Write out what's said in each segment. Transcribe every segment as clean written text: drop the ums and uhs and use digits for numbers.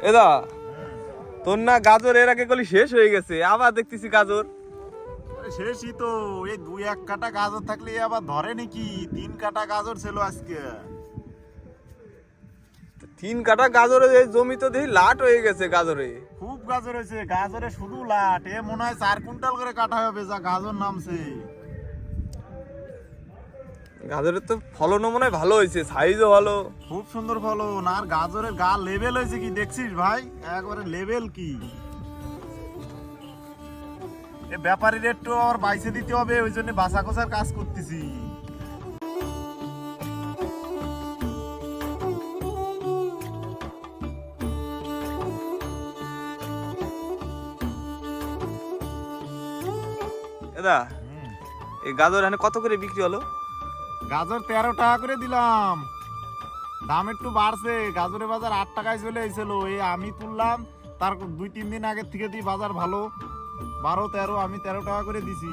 এদা তোর না গাজর এর আগে গলি শেষ হয়ে গেছে, আবার দেখতেছি গাজর। শেষই তো, এই 2-1 কাটা গাজর থাকলে আবার ধরে নাকি? 3 কাটা গাজর ছিল আজকে। 3 কাটা গাজরে এই জমি তো দেখি লাট হয়ে গেছে গাজরে। খুব গাজর হয়েছে, গাজরে শুধু লাট। এ মনে হয় 4 কুইন্টাল করে কাটা হবে যা গাজর নামছে। গাজরের তো ফলনও মনে হয় ভালো হয়েছে, সাইজও ভালো। খুব সুন্দর ফলন। আর গাজরের গা লেভেল হয়েছে কি দেখছিস ভাই? একবারে লেভেল কি! এ ব্যাপারীর একটু আবার বাইসে দিতে হবে, ওই জন্য বাসা কোসার কাজ করতেছি। এদা এই গাজর এখানে কত করে বিক্রি হলো? গাজর 13 টাকা করে দিলাম। দাম একটু বাড়ছে, গাজরের বাজার 8 টাকায় চলে এসেছিল। এই আমি তুললাম, তার 2-3 দিন আগের থেকে দিই বাজার ভালো। 12-13, আমি 13 টাকা করে দিছি।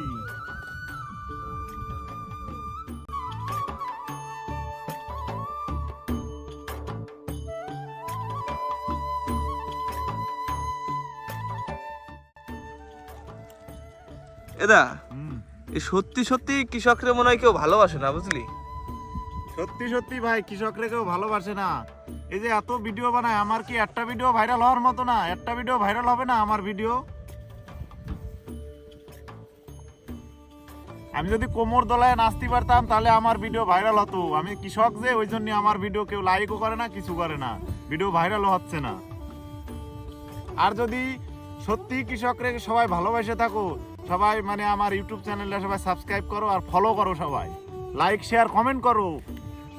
এদা এই সত্যি সত্যি কৃষকরা মনে হয় কেউ ভালোবাসে না, বুঝলি? সত্যি সত্যি ভাই, কৃষকরা কেউ ভালোবাসে না। এই যে এত ভিডিও বানায়, আমার কি একটা ভিডিও ভাইরাল হওয়ার মতো না? একটা ভিডিও ভাইরাল হবে না আমার ভিডিও? আমি যদি কোমর দলায় নাচতে পারতাম তাহলে আমার ভিডিও ভাইরাল হতো। আমি কৃষক যে, ওই জন্য আমার ভিডিও কেউ লাইকও করে না, কিছু করে না, ভিডিও ভাইরালও হচ্ছে না। আর যদি সত্যি কৃষকরা সবাই ভালোবাসে থাকো, সবাই মানে আমার ইউটিউব চ্যানেলটা সবাই সাবস্ক্রাইব করো আর ফলো করো, সবাই লাইক শেয়ার কমেন্ট করো,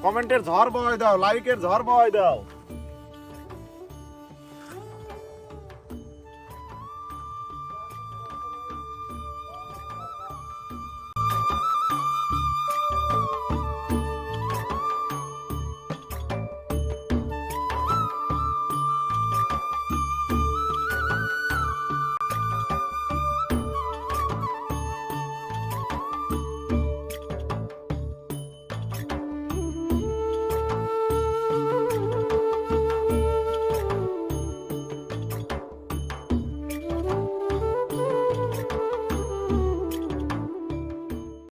কমেন্টের ঝড় বয় দাও, লাইকের ঝড় বয় দাও।